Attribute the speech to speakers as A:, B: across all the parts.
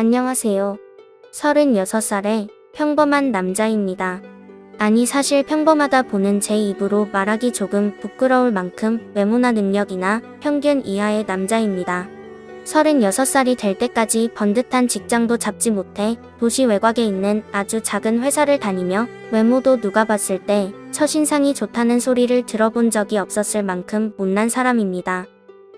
A: 안녕하세요. 36살의 평범한 남자입니다. 아니 사실 평범하다 보는 제 입으로 말하기 조금 부끄러울 만큼 외모나 능력이나 평균 이하의 남자입니다. 36살이 될 때까지 번듯한 직장도 잡지 못해 도시 외곽에 있는 아주 작은 회사를 다니며 외모도 누가 봤을 때 첫인상이 좋다는 소리를 들어본 적이 없었을 만큼 못난 사람입니다.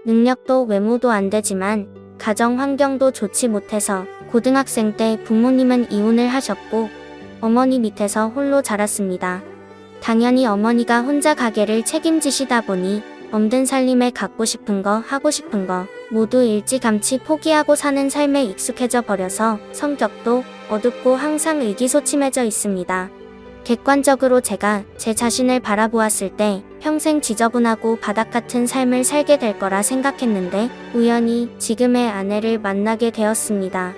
A: 능력도 외모도 안 되지만 가정 환경도 좋지 못해서 고등학생 때 부모님은 이혼을 하셨고 어머니 밑에서 홀로 자랐습니다. 당연히 어머니가 혼자 가게를 책임지시다 보니 엄든 살림에 갖고 싶은 거 하고 싶은 거 모두 일찌감치 포기하고 사는 삶에 익숙해져 버려서 성격도 어둡고 항상 의기소침해져 있습니다. 객관적으로 제가 제 자신을 바라보았을 때 평생 지저분하고 바닥 같은 삶을 살게 될 거라 생각했는데 우연히 지금의 아내를 만나게 되었습니다.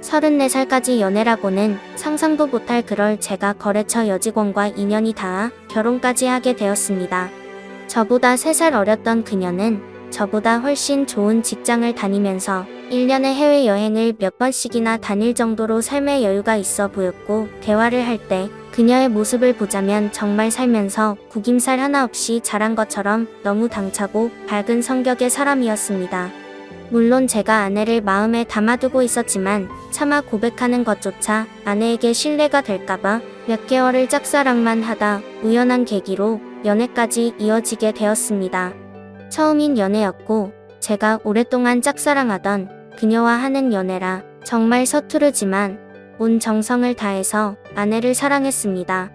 A: 34살까지 연애라고는 상상도 못할 그럴 제가 거래처 여직원과 인연이 닿아 결혼까지 하게 되었습니다. 저보다 3살 어렸던 그녀는 저보다 훨씬 좋은 직장을 다니면서 1년에 해외여행을 몇 번씩이나 다닐 정도로 삶의 여유가 있어 보였고 대화를 할 때 그녀의 모습을 보자면 정말 살면서 구김살 하나 없이 자란 것처럼 너무 당차고 밝은 성격의 사람이었습니다. 물론 제가 아내를 마음에 담아두고 있었지만 차마 고백하는 것조차 아내에게 신뢰가 될까봐 몇 개월을 짝사랑만 하다 우연한 계기로 연애까지 이어지게 되었습니다. 처음인 연애였고 제가 오랫동안 짝사랑하던 그녀와 하는 연애라 정말 서투르지만 온 정성을 다해서 아내를 사랑했습니다.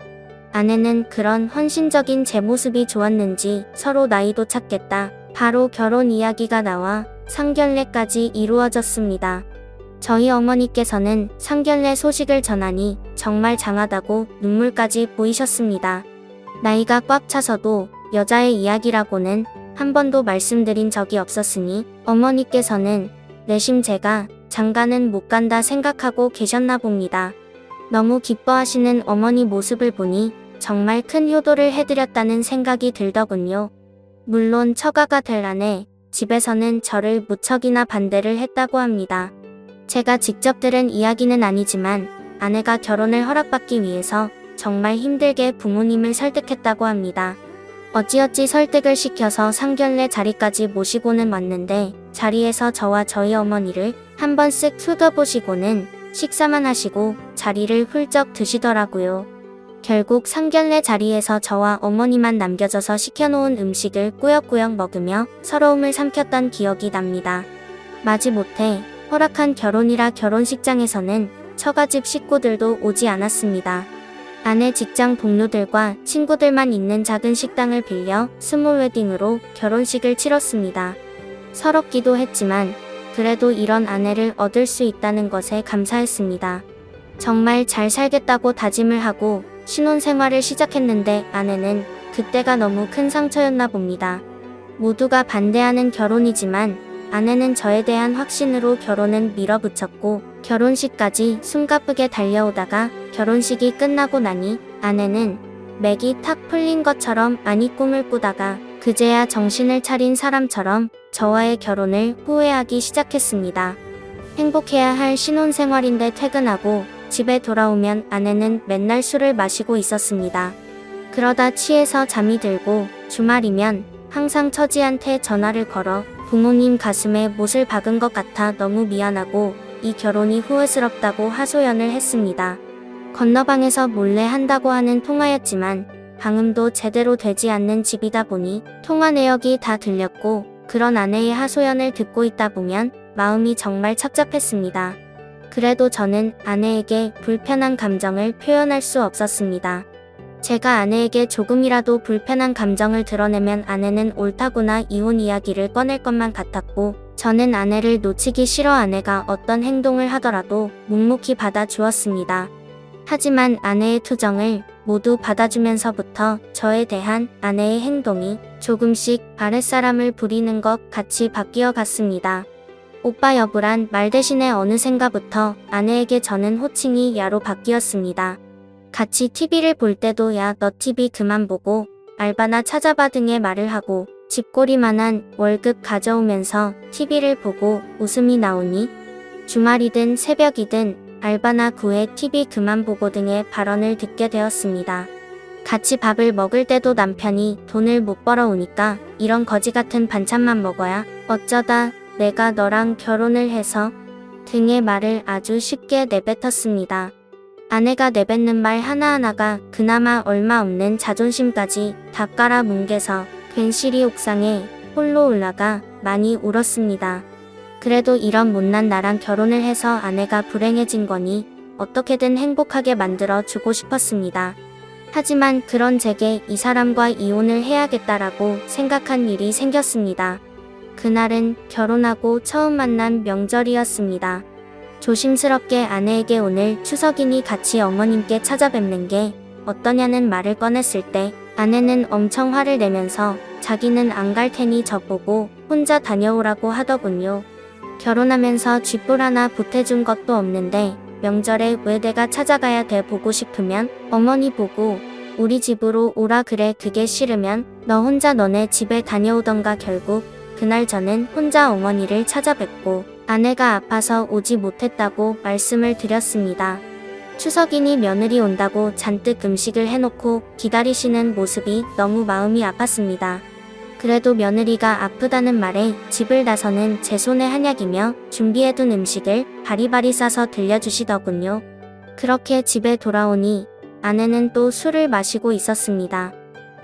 A: 아내는 그런 헌신적인 제 모습이 좋았는지 서로 나이도 찾겠다. 바로 결혼 이야기가 나와 상견례까지 이루어졌습니다. 저희 어머니께서는 상견례 소식을 전하니 정말 장하다고 눈물까지 보이셨습니다. 나이가 꽉 차서도 여자의 이야기라고는 한 번도 말씀드린 적이 없었으니 어머니께서는 내심 제가 장가는 못 간다 생각하고 계셨나 봅니다. 너무 기뻐하시는 어머니 모습을 보니 정말 큰 효도를 해드렸다는 생각이 들더군요. 물론 처가가 될 아내, 집에서는 저를 무척이나 반대를 했다고 합니다. 제가 직접 들은 이야기는 아니지만 아내가 결혼을 허락받기 위해서 정말 힘들게 부모님을 설득했다고 합니다. 어찌어찌 설득을 시켜서 상견례 자리까지 모시고는 왔는데 자리에서 저와 저희 어머니를 한 번 쓱 훑어보시고는 식사만 하시고 자리를 훌쩍 드시더라고요. 결국 상견례 자리에서 저와 어머니만 남겨져서 시켜놓은 음식을 꾸역꾸역 먹으며 서러움을 삼켰던 기억이 납니다. 마지못해 허락한 결혼이라 결혼식장에서는 처가집 식구들도 오지 않았습니다. 아내 직장 동료들과 친구들만 있는 작은 식당을 빌려 스몰 웨딩으로 결혼식을 치렀습니다. 서럽기도 했지만 그래도 이런 아내를 얻을 수 있다는 것에 감사했습니다. 정말 잘 살겠다고 다짐을 하고 신혼생활을 시작했는데 아내는 그때가 너무 큰 상처였나 봅니다. 모두가 반대하는 결혼이지만 아내는 저에 대한 확신으로 결혼은 밀어붙였고 결혼식까지 숨가쁘게 달려오다가 결혼식이 끝나고 나니 아내는 맥이 탁 풀린 것처럼 많이 꿈을 꾸다가 그제야 정신을 차린 사람처럼 저와의 결혼을 후회하기 시작했습니다. 행복해야 할 신혼생활인데 퇴근하고 집에 돌아오면 아내는 맨날 술을 마시고 있었습니다. 그러다 취해서 잠이 들고 주말이면 항상 처지한테 전화를 걸어 부모님 가슴에 못을 박은 것 같아 너무 미안하고 이 결혼이 후회스럽다고 하소연을 했습니다. 건너방에서 몰래 한다고 하는 통화였지만 방음도 제대로 되지 않는 집이다 보니 통화 내역이 다 들렸고 그런 아내의 하소연을 듣고 있다 보면 마음이 정말 착잡했습니다. 그래도 저는 아내에게 불편한 감정을 표현할 수 없었습니다. 제가 아내에게 조금이라도 불편한 감정을 드러내면 아내는 옳다구나 이혼 이야기를 꺼낼 것만 같았고 저는 아내를 놓치기 싫어 아내가 어떤 행동을 하더라도 묵묵히 받아주었습니다. 하지만 아내의 투정을 모두 받아주면서부터 저에 대한 아내의 행동이 조금씩 아랫사람을 부리는 것 같이 바뀌어 갔습니다. 오빠 여부란 말 대신에 어느샌가부터 아내에게 저는 호칭이 야로 바뀌었습니다. 같이 TV를 볼 때도 야 너 TV 그만 보고 알바나 찾아봐 등의 말을 하고 집꼬리만한 월급 가져오면서 TV를 보고 웃음이 나오니 주말이든 새벽이든 알바나 구해 TV 그만 보고 등의 발언을 듣게 되었습니다. 같이 밥을 먹을 때도 남편이 돈을 못 벌어오니까 이런 거지 같은 반찬만 먹어야 어쩌다 내가 너랑 결혼을 해서 등의 말을 아주 쉽게 내뱉었습니다. 아내가 내뱉는 말 하나하나가 그나마 얼마 없는 자존심까지 다 깔아뭉개서 괜시리 옥상에 홀로 올라가 많이 울었습니다. 그래도 이런 못난 나랑 결혼을 해서 아내가 불행해진 거니 어떻게든 행복하게 만들어 주고 싶었습니다. 하지만 그런 제게 이 사람과 이혼을 해야겠다라고 생각한 일이 생겼습니다. 그날은 결혼하고 처음 만난 명절이었습니다. 조심스럽게 아내에게 오늘 추석이니 같이 어머님께 찾아뵙는 게 어떠냐는 말을 꺼냈을 때 아내는 엄청 화를 내면서 자기는 안 갈 테니 저보고 혼자 다녀오라고 하더군요. 결혼하면서 쥐뿔 하나 보태준 것도 없는데 명절에 왜 내가 찾아가야 돼. 보고 싶으면 어머니 보고 우리 집으로 오라 그래. 그게 싫으면 너 혼자 너네 집에 다녀오던가. 결국 그날 저는 혼자 어머니를 찾아뵙고 아내가 아파서 오지 못했다고 말씀을 드렸습니다. 추석이니 며느리 온다고 잔뜩 음식을 해놓고 기다리시는 모습이 너무 마음이 아팠습니다. 그래도 며느리가 아프다는 말에 집을 나서는 제 손에 한약이며 준비해둔 음식을 바리바리 싸서 들려주시더군요. 그렇게 집에 돌아오니 아내는 또 술을 마시고 있었습니다.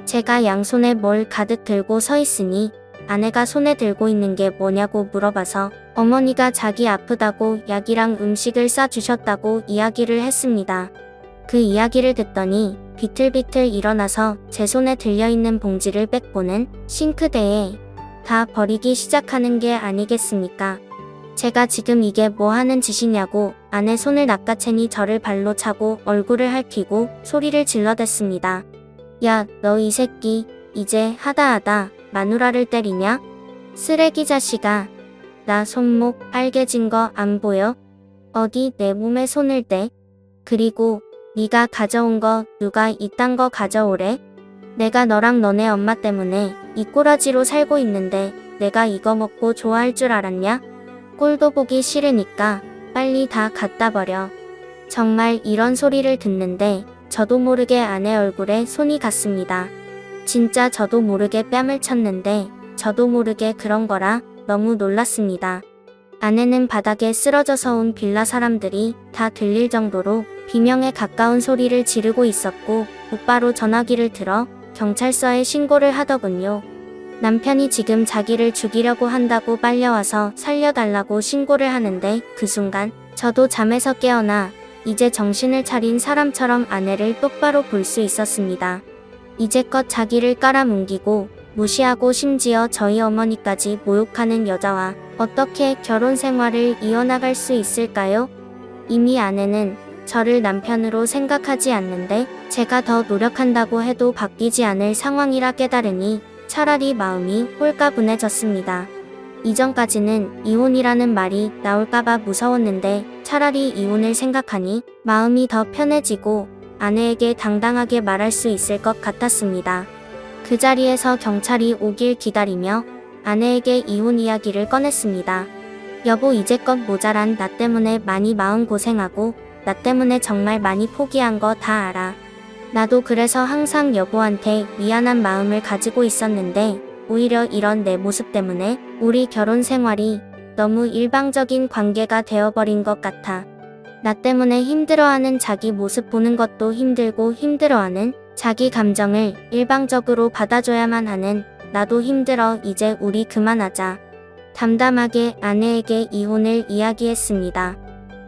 A: 제가 양손에 뭘 가득 들고 서 있으니 아내가 손에 들고 있는 게 뭐냐고 물어봐서 어머니가 자기 아프다고 약이랑 음식을 싸주셨다고 이야기를 했습니다. 그 이야기를 듣더니 비틀비틀 일어나서 제 손에 들려있는 봉지를 빽보는 싱크대에 다 버리기 시작하는 게 아니겠습니까? 제가 지금 이게 뭐 하는 짓이냐고 아내 손을 낚아채니 저를 발로 차고 얼굴을 핥히고 소리를 질러댔습니다. 야, 너 이 새끼 이제 하다하다 마누라를 때리냐? 쓰레기 자식아. 나 손목 빨개진 거 안 보여? 어디 내 몸에 손을 대? 그리고 네가 가져온 거 누가 이딴 거 가져오래? 내가 너랑 너네 엄마 때문에 이 꼬라지로 살고 있는데 내가 이거 먹고 좋아할 줄 알았냐? 꼴도 보기 싫으니까 빨리 다 갖다 버려. 정말 이런 소리를 듣는데 저도 모르게 아내 얼굴에 손이 갔습니다. 진짜 저도 모르게 뺨을 쳤는데 저도 모르게 그런 거라 너무 놀랐습니다. 아내는 바닥에 쓰러져서 온 빌라 사람들이 다 들릴 정도로 비명에 가까운 소리를 지르고 있었고 곧바로 전화기를 들어 경찰서에 신고를 하더군요. 남편이 지금 자기를 죽이려고 한다고 빨려와서 살려달라고 신고를 하는데 그 순간 저도 잠에서 깨어나 이제 정신을 차린 사람처럼 아내를 똑바로 볼 수 있었습니다. 이제껏 자기를 깔아뭉기고 무시하고 심지어 저희 어머니까지 모욕하는 여자와 어떻게 결혼 생활을 이어나갈 수 있을까요? 이미 아내는 저를 남편으로 생각하지 않는데 제가 더 노력한다고 해도 바뀌지 않을 상황이라 깨달으니 차라리 마음이 홀가분해졌습니다. 이전까지는 이혼이라는 말이 나올까봐 무서웠는데 차라리 이혼을 생각하니 마음이 더 편해지고 아내에게 당당하게 말할 수 있을 것 같았습니다. 그 자리에서 경찰이 오길 기다리며 아내에게 이혼 이야기를 꺼냈습니다. 여보, 이제껏 모자란 나 때문에 많이 마음고생하고 나 때문에 정말 많이 포기한 거 다 알아. 나도 그래서 항상 여보한테 미안한 마음을 가지고 있었는데 오히려 이런 내 모습 때문에 우리 결혼 생활이 너무 일방적인 관계가 되어버린 것 같아. 나 때문에 힘들어하는 자기 모습 보는 것도 힘들고 힘들어하는 자기 감정을 일방적으로 받아줘야만 하는 나도 힘들어. 이제 우리 그만하자. 담담하게 아내에게 이혼을 이야기했습니다.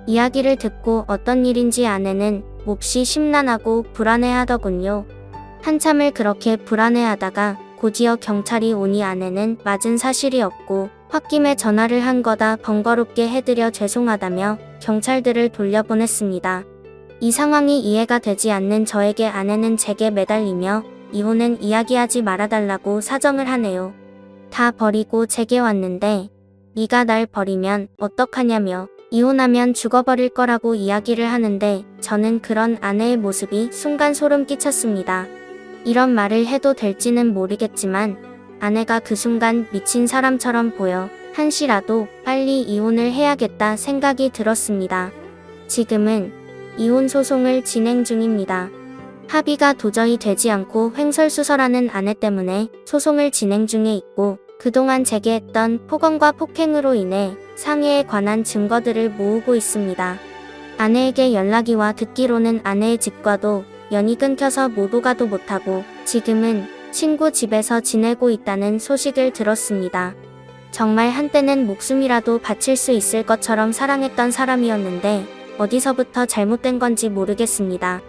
A: 이야기를 듣고 어떤 일인지 아내는 몹시 심란하고 불안해하더군요. 한참을 그렇게 불안해하다가 곧이어 경찰이 오니 아내는 맞은 사실이 없고 홧김에 전화를 한 거다 번거롭게 해드려 죄송하다며 경찰들을 돌려보냈습니다. 이 상황이 이해가 되지 않는 저에게 아내는 제게 매달리며 이혼은 이야기하지 말아달라고 사정을 하네요. 다 버리고 제게 왔는데 네가 날 버리면 어떡하냐며 이혼하면 죽어버릴 거라고 이야기를 하는데 저는 그런 아내의 모습이 순간 소름 끼쳤습니다. 이런 말을 해도 될지는 모르겠지만 아내가 그 순간 미친 사람처럼 보여 한시라도 빨리 이혼을 해야겠다 생각이 들었습니다. 지금은 이혼 소송을 진행 중입니다. 합의가 도저히 되지 않고 횡설수설하는 아내 때문에 소송을 진행 중에 있고, 그동안 제기했던 폭언과 폭행으로 인해 상해에 관한 증거들을 모으고 있습니다. 아내에게 연락이 와 듣기로는 아내의 집과도 연이 끊겨서 모두 가도 못하고 지금은 친구 집에서 지내고 있다는 소식을 들었습니다. 정말 한때는 목숨이라도 바칠 수 있을 것처럼 사랑했던 사람이었는데 어디서부터 잘못된 건지 모르겠습니다.